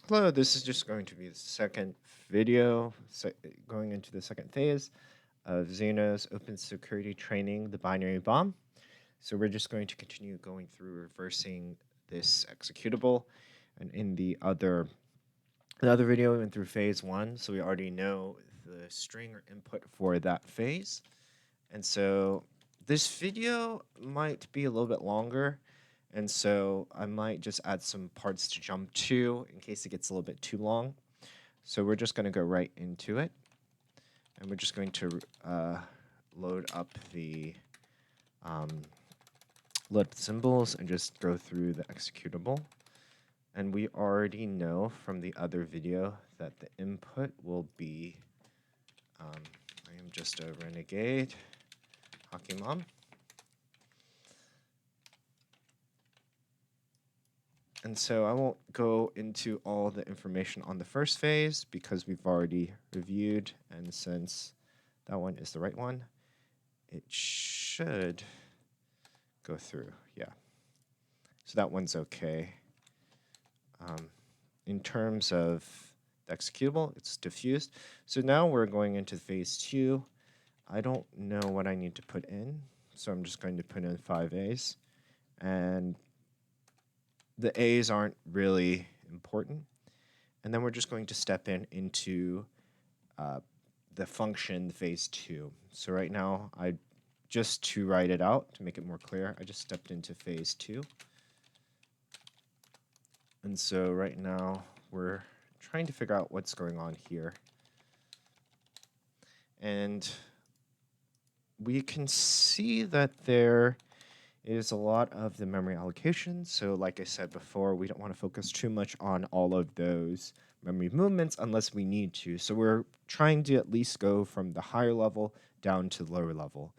Hello, this is just going to be the second video going into the second phase of Zeno's open security training, the binary bomb. So we're just going to continue going through reversing this executable. And in the other video, we went through phase one, so we already know the string or input for that phase. And so this video might be a little bit longer, and so I might just add some parts to jump to in case it gets a little bit too long. So we're just going to go right into it, and we're just going to load up the symbols and just go through the executable. And we already know from the other video that the input will be, I am just a renegade, hockey mom. And so I won't go into all the information on the first phase because we've already reviewed, and since that one is the right one, it should go through, yeah. So that one's okay. In terms of the executable, it's diffused. So now we're going into phase two. I don't know what I need to put in, so I'm just going to put in 5 A's. And the A's aren't really important. And then we're just going to step into the function phase two. So right now, just to write it out, to make it more clear, I just stepped into phase two. And so right now, we're trying to figure out what's going on here. And we can see that there is a lot of the memory allocation. So like I said before, we don't want to focus too much on all of those memory movements unless we need to. So we're trying to at least go from the higher level down to the lower level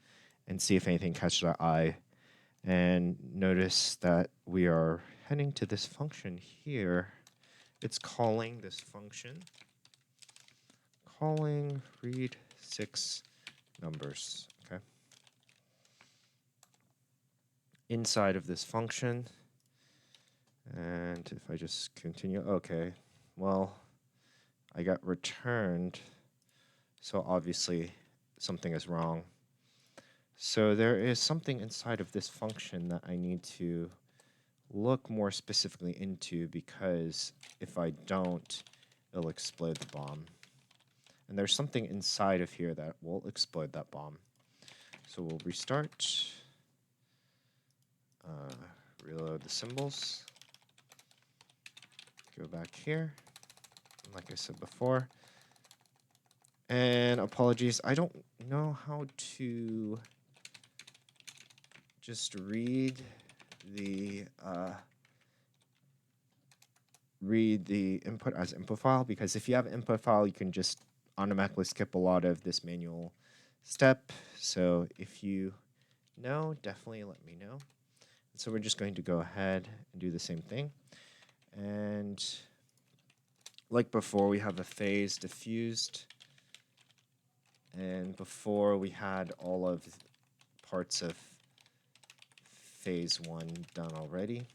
and see if anything catches our eye. And notice that we are heading to this function here. It's calling this function, calling read 6 numbers, okay? Inside of this function, and if I just continue, okay, well, I got returned, so obviously something is wrong. So there is something inside of this function that I need to look more specifically into, because if I don't, it'll explode the bomb. And there's something inside of here that will explode that bomb. So we'll restart, reload the symbols, go back here, like I said before. And apologies, I don't know how to just read the input as input file, because if you have input file, you can just automatically skip a lot of this manual step. So if you know, definitely let me know. So we're just going to go ahead and do the same thing. And like before, we have a phase diffused. And before, we had all of parts of phase one done already.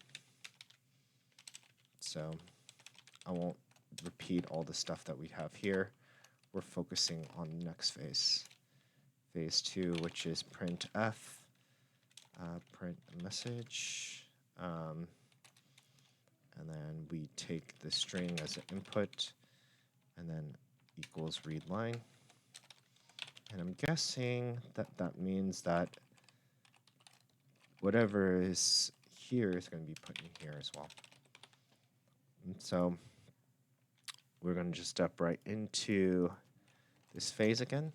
So I won't repeat all the stuff that we have here. We're focusing on the next phase. Phase two, which is printf, print message. And then we take the string as an input, and then equals read line. And I'm guessing that that means that whatever is here is going to be put in here as well. And so we're going to just step right into this phase again.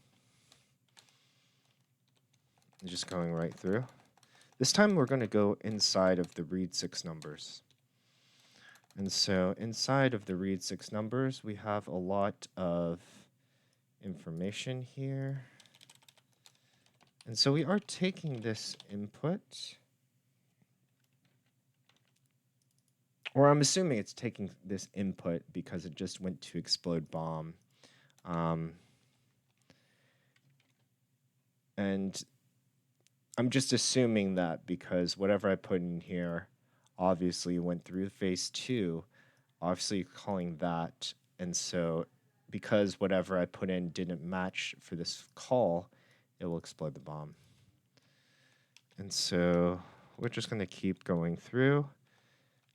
And just going right through. This time we're going to go inside of the read 6 numbers. And so inside of the read 6 numbers, we have a lot of information here. And so we are taking this input, or I'm assuming it's taking this input because it just went to explode bomb. And I'm just assuming that because whatever I put in here obviously went through phase two, obviously calling that. And so because whatever I put in didn't match for this call, it will explode the bomb. And so we're just going to keep going through,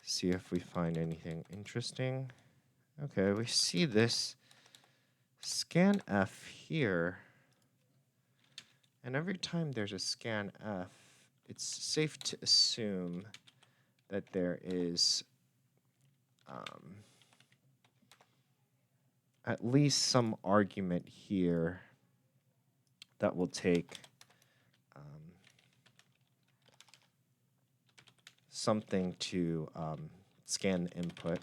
see if we find anything interesting. Okay, we see this scanf here. And every time there's a scanf, it's safe to assume that there is at least some argument here that will take something to scan the input.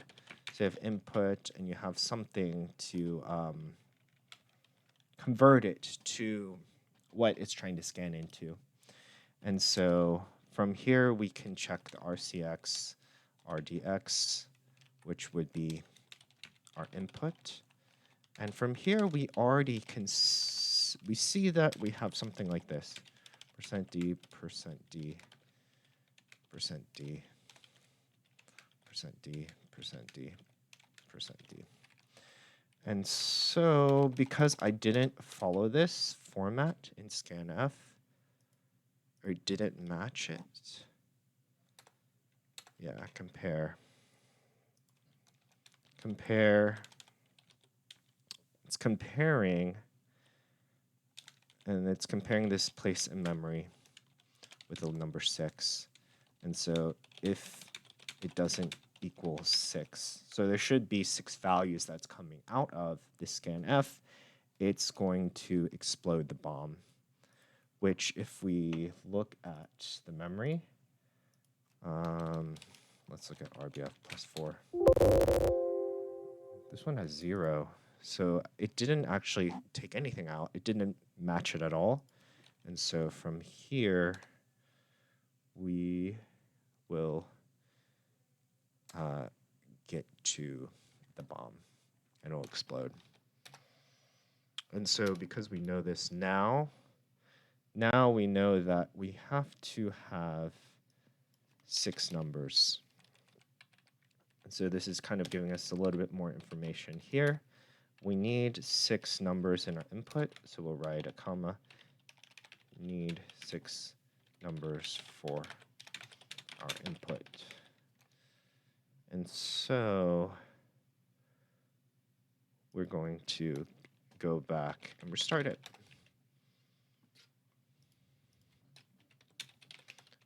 So you have input and you have something to convert it to what it's trying to scan into. And so from here, we can check the RCX, RDX, which would be our input. And from here, we already can we see that we have something like this: %D, %D, %D, %D, %D, %D. And so because I didn't follow this format in scanf, or didn't match it, yeah, compare. It's comparing, and it's comparing this place in memory with the number 6. And so if it doesn't equal 6, so there should be 6 values that's coming out of this scanf, it's going to explode the bomb, which if we look at the memory, let's look at RBF plus 4. This one has 0. So it didn't actually take anything out. It didn't match it at all. And so from here, we will get to the bomb, and it'll explode. And so because we know this now we know that we have to have 6 numbers. And so this is kind of giving us a little bit more information here. We need 6 numbers in our input, so we'll write a comma. Need 6 numbers for our input. And so we're going to go back and restart it.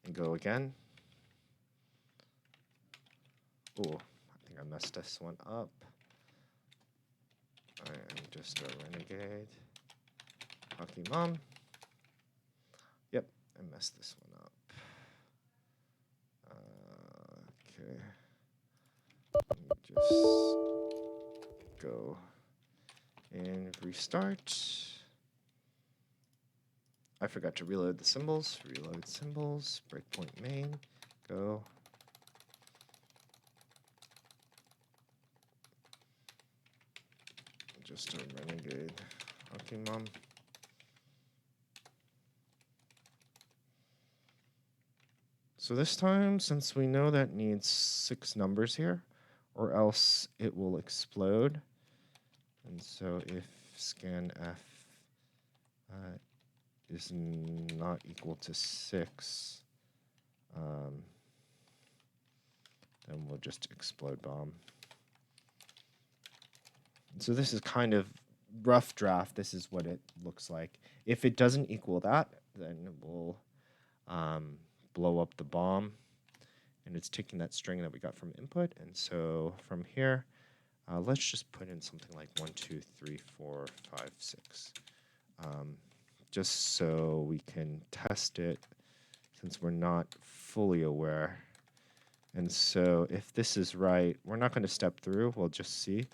And go again. Ooh, I think I messed this one up. I am just a renegade. Hockey mom. Yep, I messed this one up. Okay. Let me just go and restart. I forgot to reload the symbols. Reload symbols. Breakpoint main. Go. Just a renegade. Okay, mom. So this time, since we know that needs 6 numbers here, or else it will explode. And so if scanf is not equal to 6, then we'll just explode bomb. And so this is kind of rough draft. This is what it looks like. If it doesn't equal that, then we'll blow up the bomb. And it's taking that string that we got from input. And so from here, let's just put in something like 1, 2, 3, 4, 5, 6. Just so we can test it since we're not fully aware. And so if this is right, we're not going to step through. We'll just see.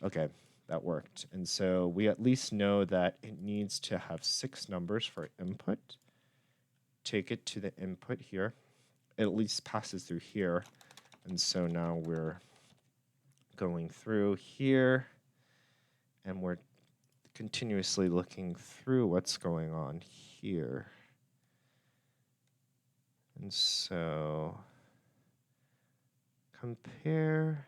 Okay, that worked. And so we at least know that it needs to have 6 numbers for input. Take it to the input here. It at least passes through here. And so now we're going through here, and we're continuously looking through what's going on here. And so compare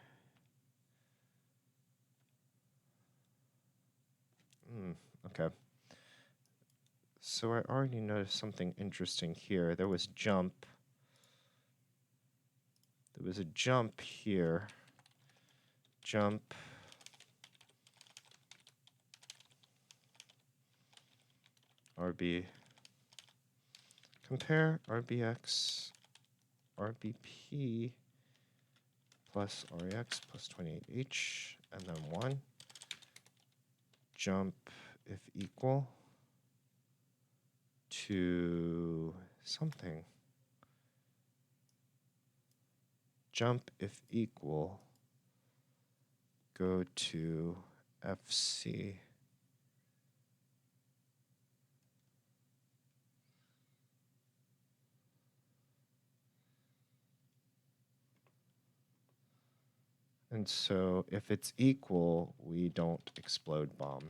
Okay. So I already noticed something interesting here. There was jump. There was a jump here. Jump. RB. Compare RBX, RBP plus REX plus 28H, and then 1. Jump if equal to something. Jump if equal, go to FC. And so if it's equal, we don't explode bomb.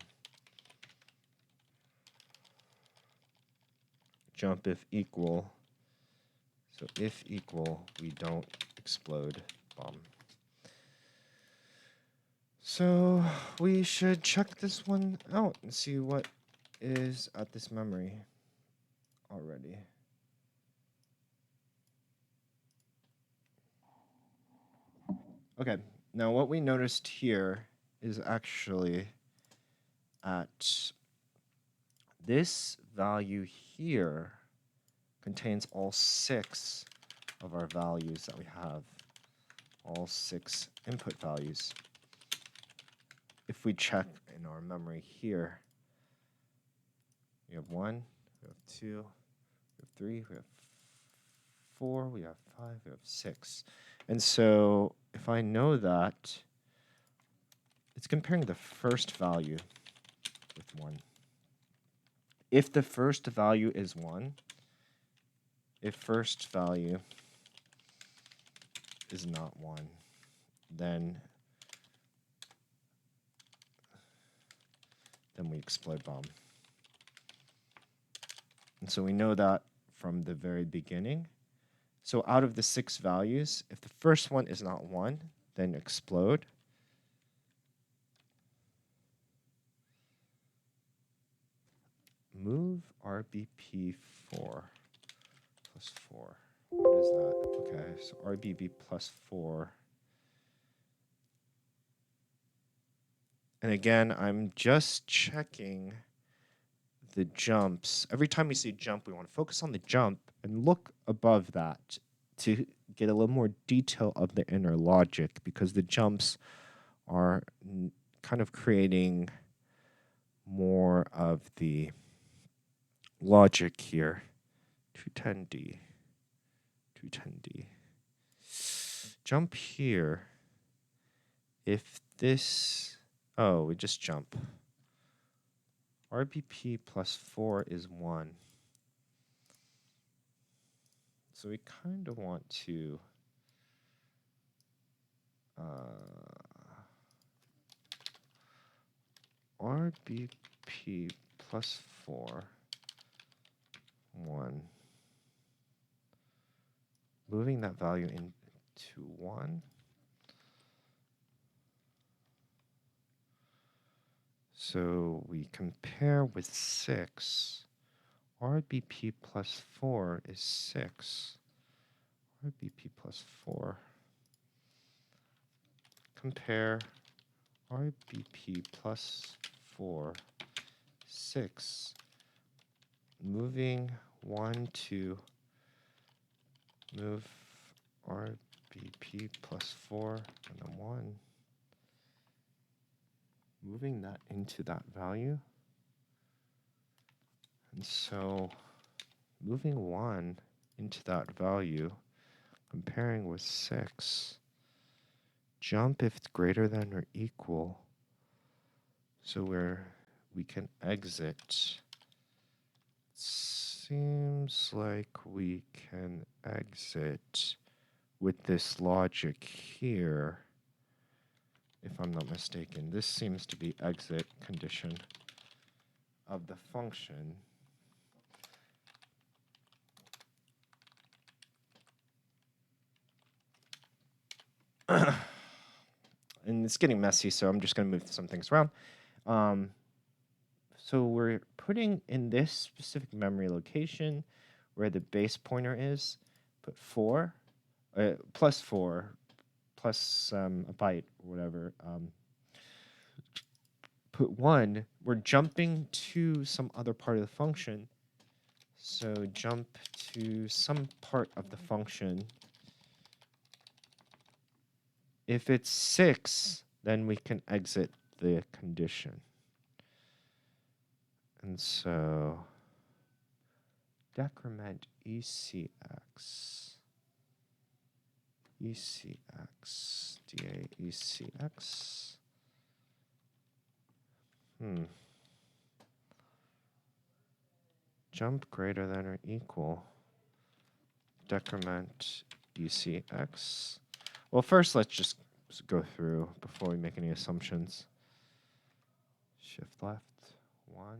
Jump if equal. So if equal, we don't explode bomb. So we should check this one out and see what is at this memory already. Okay, now what we noticed here is actually at this value here contains all 6 of our values that we have, all 6 input values. If we check in our memory here, we have 1, we have 2, we have 3, we have 4, we have 5, we have 6. And so if I know that, it's comparing the first value with 1. If the first value is 1, if first value is not 1, then we explode bomb. And so we know that from the very beginning. So out of the 6 values, if the first one is not 1, then explode. Move RBP 4 plus 4. What is that? Okay, so RBB plus 4. And again, I'm just checking the jumps. Every time we see jump, we want to focus on the jump and look above that to get a little more detail of the inner logic, because the jumps are kind of creating more of the logic here. 210D. 210D. Jump here. If this... Oh, we just jump. RBP plus 4 is 1. So we kind of want to RBP plus 4, 1. Moving that value into 1. So we compare with 6. RBP plus 4 is 6. RBP plus 4. Compare RBP plus 4, 6. Moving 1 to move RBP plus 4 and then 1. Moving that into that value. And so moving 1 into that value, comparing with 6, jump if it's greater than or equal. So we can exit. Seems like we can exit with this logic here, if I'm not mistaken. This seems to be exit condition of the function. And it's getting messy, so I'm just going to move some things around. So we're putting in this specific memory location where the base pointer is, put 4, plus 4, plus a byte or whatever. Put 1, we're jumping to some other part of the function. So jump to some part of the function. If it's 6, then we can exit the condition. And so decrement ECX, DA ECX. Jump greater than or equal. Decrement ECX. Well, first let's just go through before we make any assumptions. Shift left 1.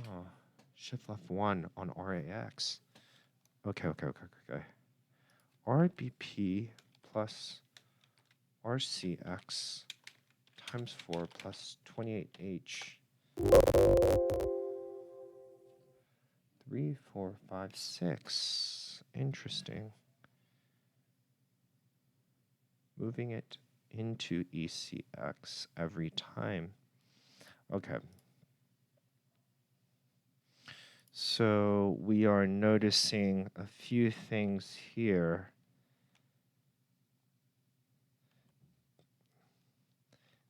Oh, shift left 1 on RAX. Okay. RBP plus RCX times 4 plus 28H. 3, 4, 5, 6. Interesting. Moving it into ECX every time. Okay. So we are noticing a few things here.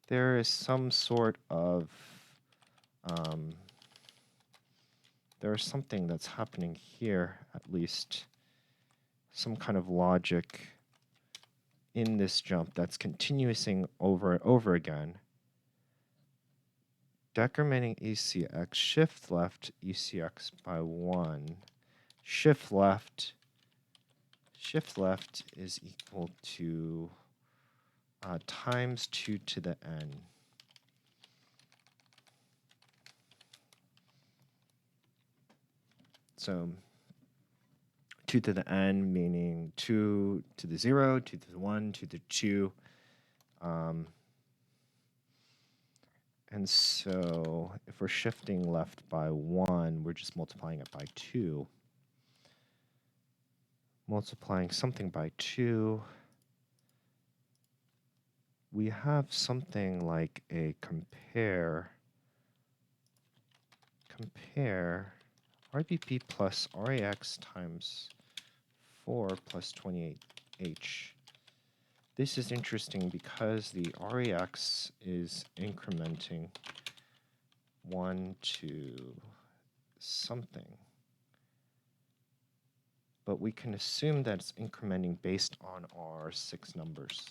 There is some sort of there's something that's happening here, at least. Some kind of logic in this jump that's continuing over and over again. Decrementing ECX, shift left ECX by 1. Shift left is equal to times 2 to the n. So 2 to the n meaning 2 to the 0, 2 to the 1, 2 to the 2. And so if we're shifting left by 1, we're just multiplying it by 2. Multiplying something by 2, we have something like a compare RBP plus RAX times 4 plus 28H. This is interesting because the RAX is incrementing 1 to something. But we can assume that it's incrementing based on our 6 numbers.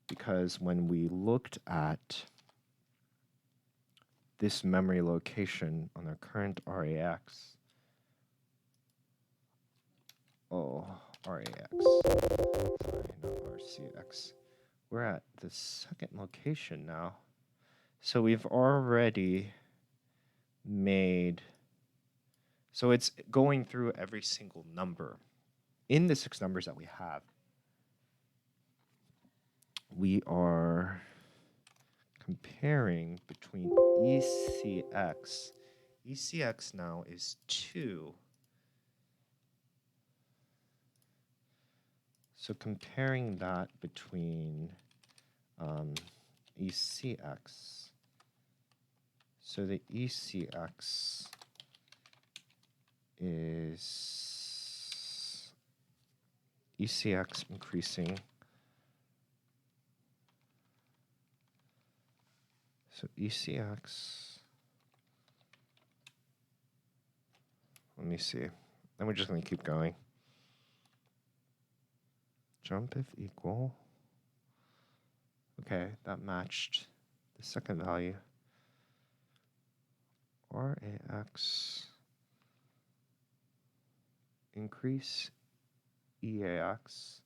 Because when we looked at this memory location on our current RAX, RAX, sorry, not RCX. We're at the second location now. So we've already made, so it's going through every single number. In the 6 numbers that we have, we are comparing between ECX. ECX now is 2. So comparing that between ECX. So the ECX is ECX increasing. So ECX, let me see. Then we're just going to keep going. Jump if equal. Okay, that matched the second value. RAX increase EAX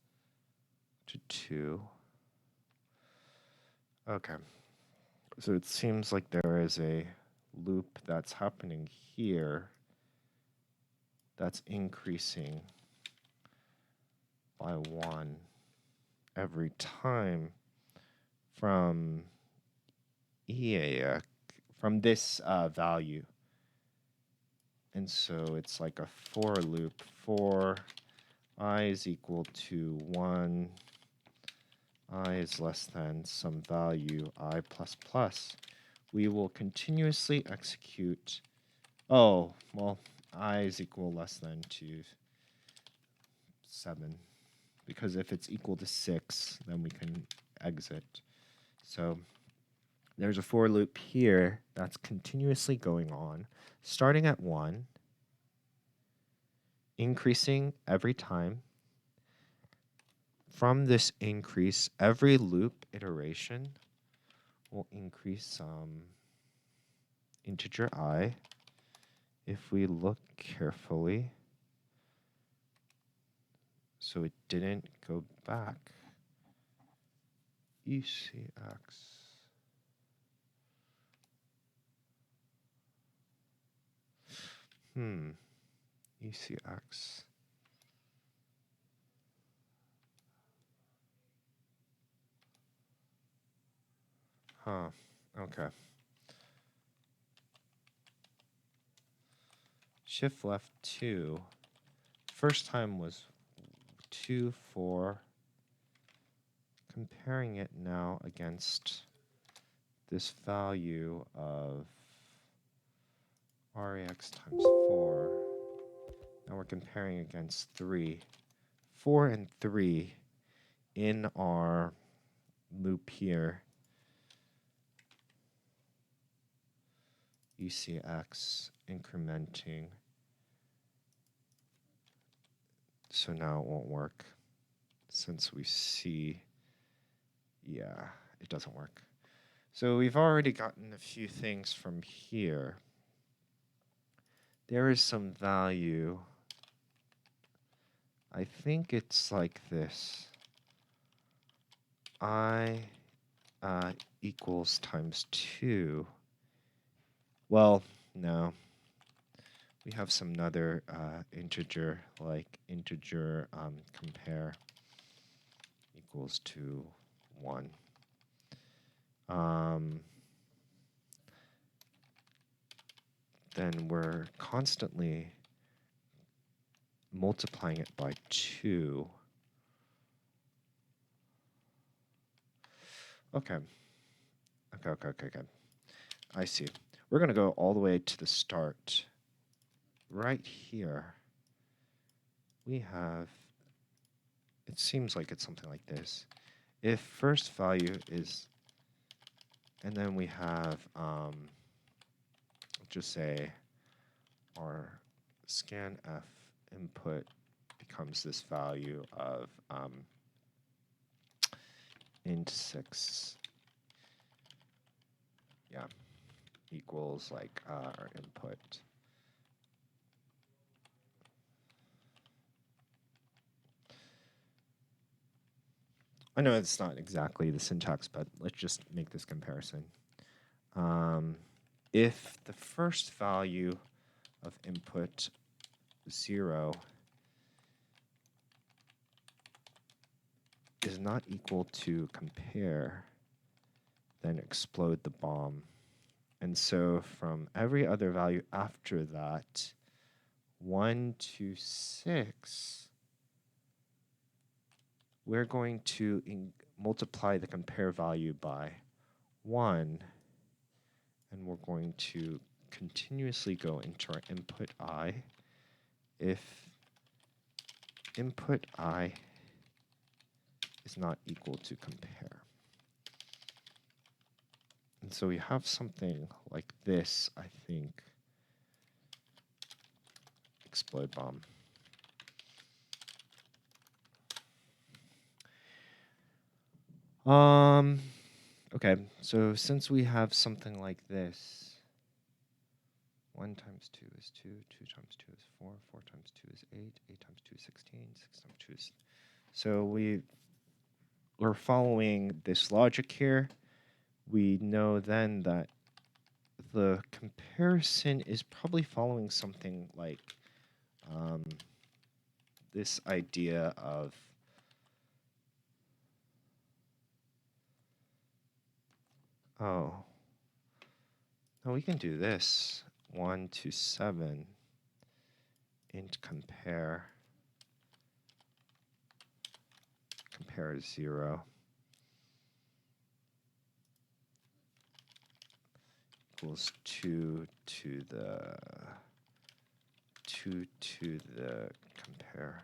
to 2. Okay. So it seems like there is a loop that's happening here that's increasing by 1 every time from Yeah, from this value. And so it's like a for loop. For I is equal to 1, I is less than some value I plus plus. We will continuously execute. Oh, well, I is equal less than to 7. Because if it's equal to 6, then we can exit. So there's a for loop here that's continuously going on, starting at 1, increasing every time. From this increase, every loop iteration will increase some integer I. If we look carefully, so it didn't go back. ECX. ECX. Huh. Okay. Shift left 2. First time was 2, 4. Comparing it now against this value of RAX times 4. Now we're comparing against 3. 4 and 3 in our loop here. ECX incrementing. So now it won't work since we see, yeah, it doesn't work. So we've already gotten a few things from here. There is some value. I think it's like this. I equals times 2. Well, no. We have some other integer, like integer compare equals to 1. Then we're constantly multiplying it by 2. Okay. Okay. I see. We're going to go all the way to the start. Right here, we have, it seems like it's something like this. If first value is, and then we have, just say our scanf input becomes this value of int 6. Yeah, equals like our input. I know it's not exactly the syntax, but let's just make this comparison. If the first value of input 0 is not equal to compare, then explode the bomb. And so from every other value after that, 1 to 6, we're going to multiply the compare value by 1, and we're going to continuously go into our input I. If input I is not equal to compare. And so we have something like this, I think. Explode bomb. Okay, so since we have something like this, 1 times 2 is 2, 2 times 2 is 4, 4 times 2 is 8, 8 times 2 is 16, 6 times 2 is... So we're following this logic here. We know then that the comparison is probably following something like this idea of Now we can do this. 1 to 7 int compare 0 equals 2 to the compare.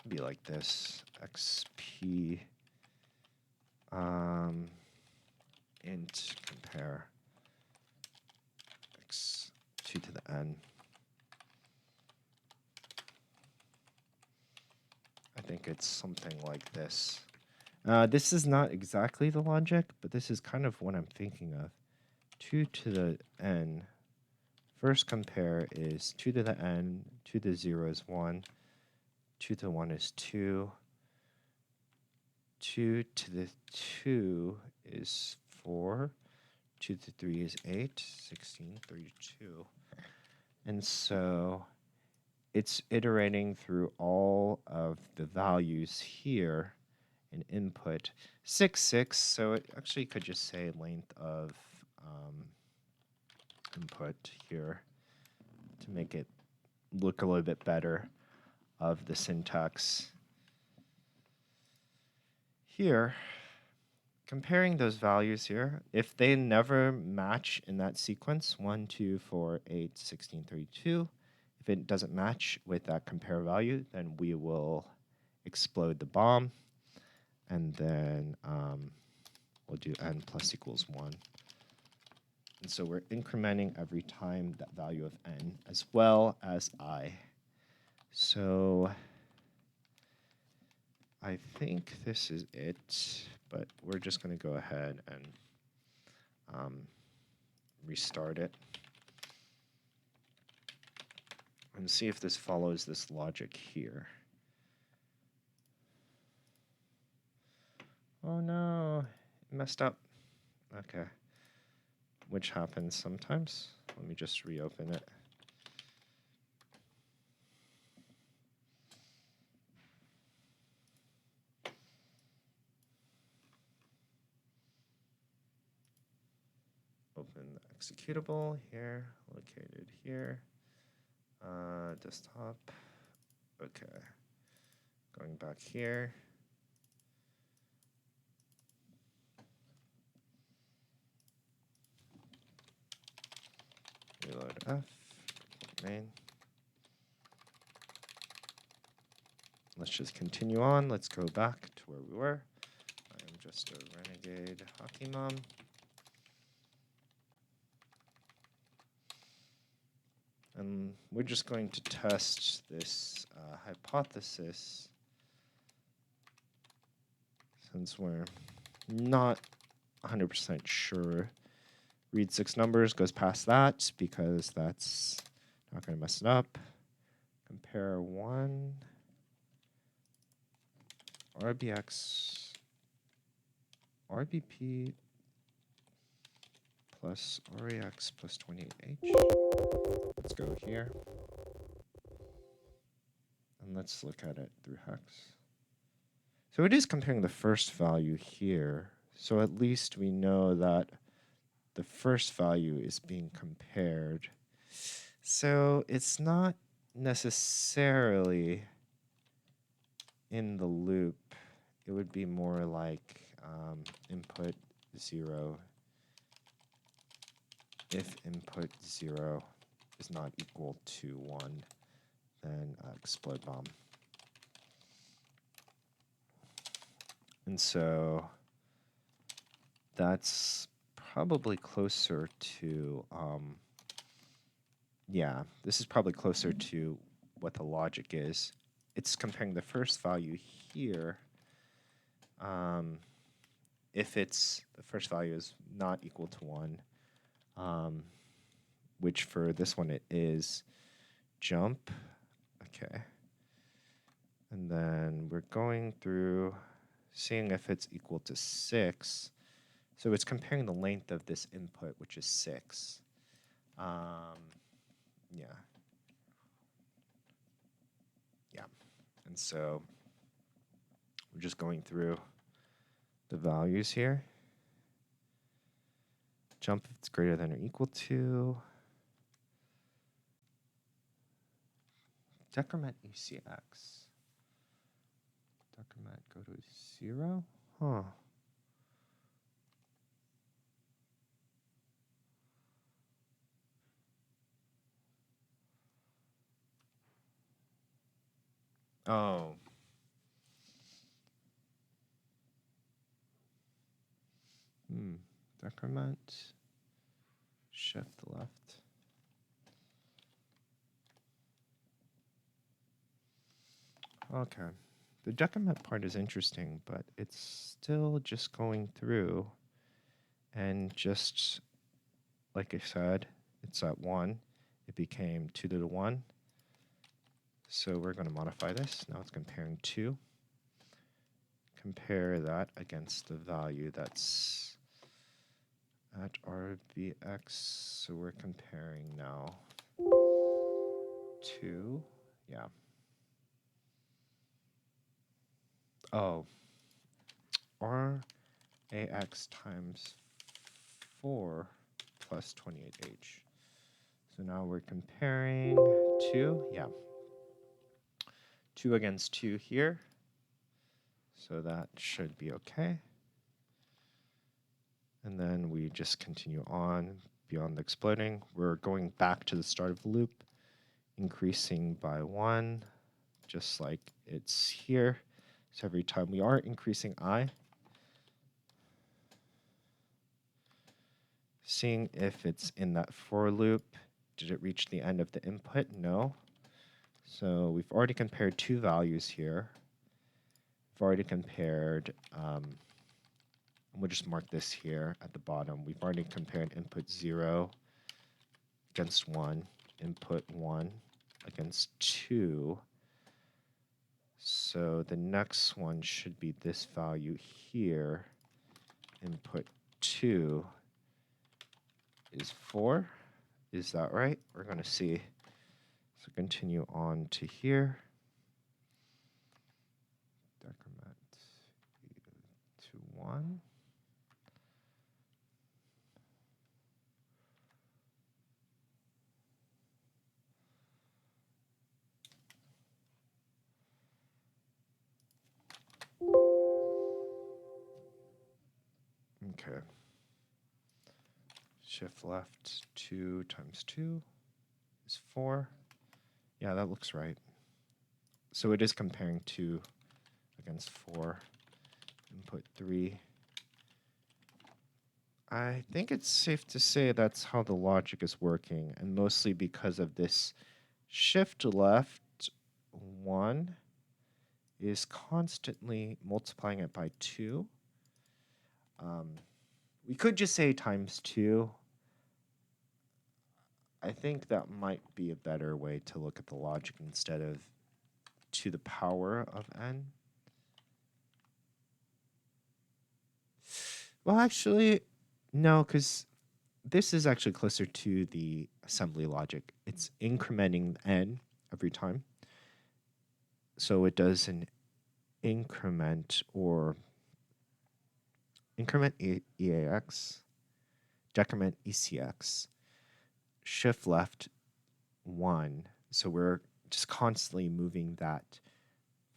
Be like this, xp int compare x 2 to the n. I think it's something like this. This is not exactly the logic, but this is kind of what I'm thinking of. 2 to the n. First compare is 2 to the n, 2 to the 0 is 1, 2 to the 1 is 2, 2 to the 2 is 4, 2 to the 3 is 8, 16, 32. And so it's iterating through all of the values here in input. 6, 6, so it actually could just say length of input here to make it look a little bit better of the syntax. Here, comparing those values here, if they never match in that sequence, 1, 2, 4, 8, 16, 32, if it doesn't match with that compare value, then we will explode the bomb, and then we'll do n plus equals 1. And so we're incrementing every time that value of n as well as I. So I think this is it, but we're just going to go ahead and restart it and see if this follows this logic here. Oh no, it messed up. Okay. Which happens sometimes. Let me just reopen it. Open the executable here, located here. Desktop. Okay. Going back here. Reload F, main. Let's just continue on. Let's go back to where we were. I am just a renegade hockey mom. And we're just going to test this hypothesis since we're not 100% sure. Read 6 numbers, goes past that because that's not going to mess it up. Compare 1, RBX, RBP plus REX plus 28H. Let's go here. And let's look at it through hex. So it is comparing the first value here. So at least we know that the first value is being compared. So it's not necessarily in the loop. It would be more like input 0 if input 0 is not equal to 1, then explode bomb. And so that's probably closer to, yeah, this is probably closer to what the logic is. It's comparing the first value here. If the first value is not equal to 1, which for this one it is, jump. Okay. And then we're going through seeing if it's equal to 6. So it's comparing the length of this input, which is 6. Yeah. Yeah. And so we're just going through the values here. Jump if it's greater than or equal to. Decrement ECX. Decrement go to 0? Huh. Oh. Decrement. Shift left. Okay. The decrement part is interesting, but it's still just going through. And just like I said, it's at 1. It became 2 to the 1. So we're going to modify this. Now it's comparing 2. Compare that against the value that's at RBX. So we're comparing now 2. Yeah. Oh. RAX times 4 plus 28H. So now we're comparing 2. Yeah. 2 against 2 here. So that should be okay. And then we just continue on beyond the exploding. We're going back to the start of the loop, increasing by 1, just like it's here. So every time we are increasing I, seeing if it's in that for loop. Did it reach the end of the input? No. So we've already compared 2 values here. We've already compared, we'll just mark this here at the bottom. We've already compared input 0 against 1, input 1 against 2. So the next one should be this value here. Input 2 is 4. Is that right? We're going to see. So continue on to here. Decrement to 1. Okay. Shift left, 2 times 2 is 4. Yeah, that looks right. So it is comparing 2 against 4. Input 3. I think it's safe to say that's how the logic is working, and mostly because of this shift left 1 is constantly multiplying it by 2. We could just say times 2. I think that might be a better way to look at the logic instead of to the power of n. Well, actually, no, because this is actually closer to the assembly logic. It's incrementing n every time. So it does an increment or increment EAX, decrement ECX, shift left 1. So we're just constantly moving that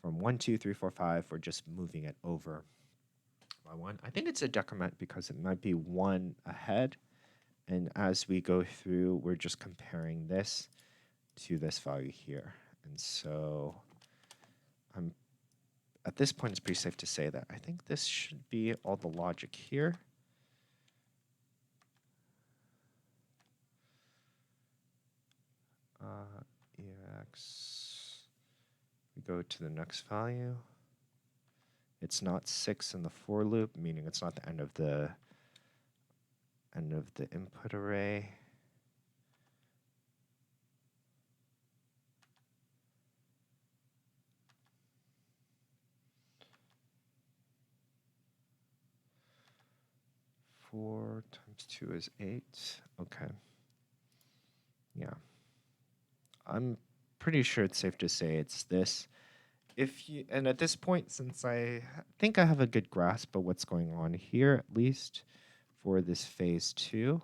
from 1, 2, 3, 4, 5. We're just moving it over by 1. I think it's a decrement because it might be 1 ahead. And as we go through, we're just comparing this to this value here. And so at this point, it's pretty safe to say that I think this should be all the logic here. EX. We go to the next value. It's not 6 in the for loop, meaning it's not the end of the input array. Four times 2 is 8. Okay. Yeah. I'm pretty sure it's safe to say it's this. and at this point, since think I have a good grasp of what's going on here, at least for this phase 2,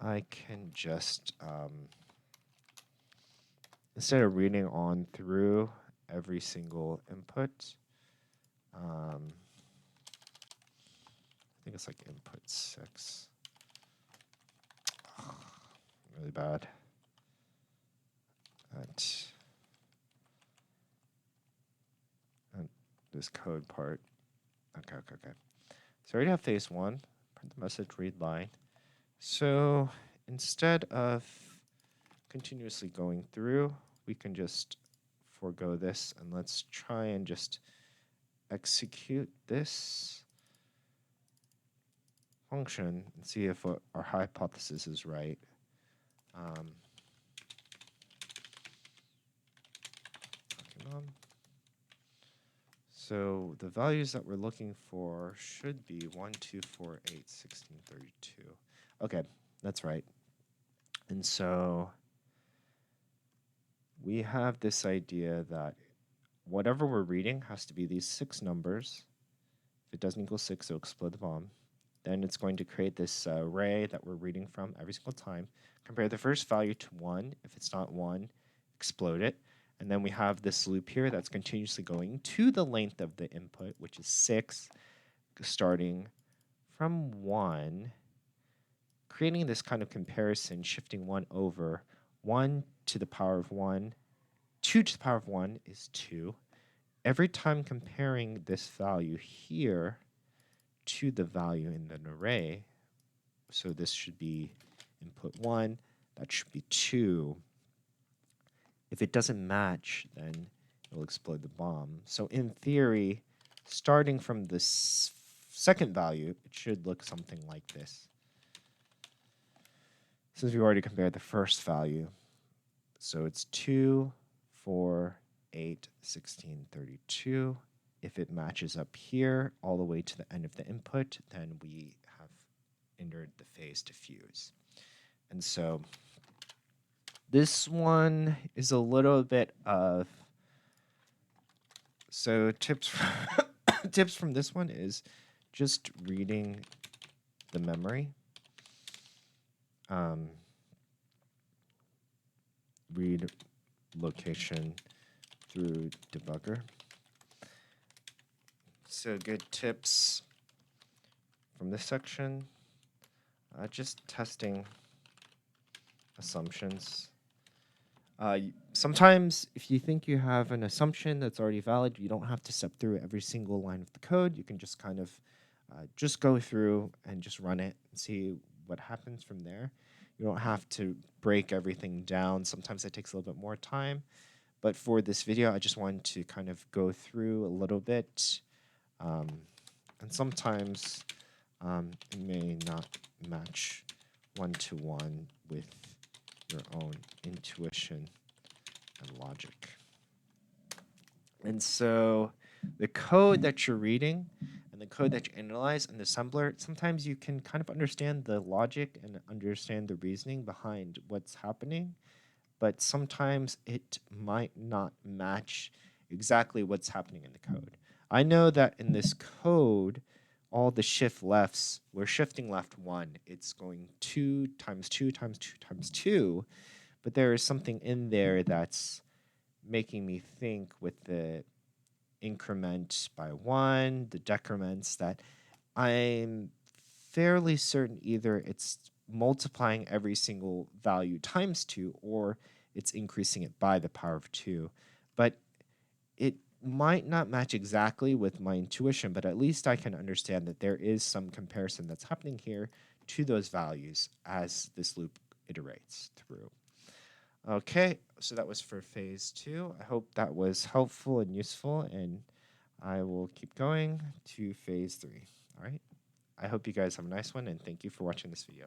I can just, instead of reading on through every single input, I think it's like input 6. Really bad. And this code part. Okay. So I already have phase 1. Print the message, read line. So instead of continuously going through, we can just forego this, and let's try and just execute this function and see if our hypothesis is right. So the values that we're looking for should be 1, 2, 4, 8, 16, 32. Okay, that's right. And so we have this idea that whatever we're reading has to be these 6 numbers. If it doesn't equal 6, it'll explode the bomb. Then it's going to create this array that we're reading from every single time. Compare the first value to 1. If it's not 1, explode it. And then we have this loop here that's continuously going to the length of the input, which is 6, starting from 1, creating this kind of comparison, shifting 1 over. 1 to the power of 1, 2 to the power of 1 is 2. Every time comparing this value here to the value in an array, so this should be input 1, that should be 2. If it doesn't match, then it'll explode the bomb. So in theory, starting from this second value, it should look something like this. Since we already compared the first value. So it's 2, 4, 8, 16, 32. If it matches up here all the way to the end of the input, then we have entered the phase to fuse. And so this one is a little bit of, so tips from this one is just reading the memory. Read location through debugger. So good tips from this section, just testing assumptions. Sometimes if you think you have an assumption that's already valid, you don't have to step through every single line of the code. You can just kind of just go through and just run it and see what happens from there. You don't have to break everything down. Sometimes it takes a little bit more time. But for this video, I just wanted to kind of go through a little bit. And sometimes it may not match one-to-one with your own intuition and logic. And so the code that you're reading and the code that you analyze in the assembler, sometimes you can kind of understand the logic and understand the reasoning behind what's happening, but sometimes it might not match exactly what's happening in the code. I know that in this code, all the shift lefts, we're shifting left 1. It's going 2 times 2 times 2 times 2, but there is something in there that's making me think with the increment by 1, the decrements, that I'm fairly certain either it's multiplying every single value times 2 or it's increasing it by the power of 2. But it might not match exactly with my intuition, but at least I can understand that there is some comparison that's happening here to those values as this loop iterates through. Okay, so that was for phase 2. I hope that was helpful and useful, and I will keep going to phase 3. All right, I hope you guys have a nice one, and thank you for watching this video.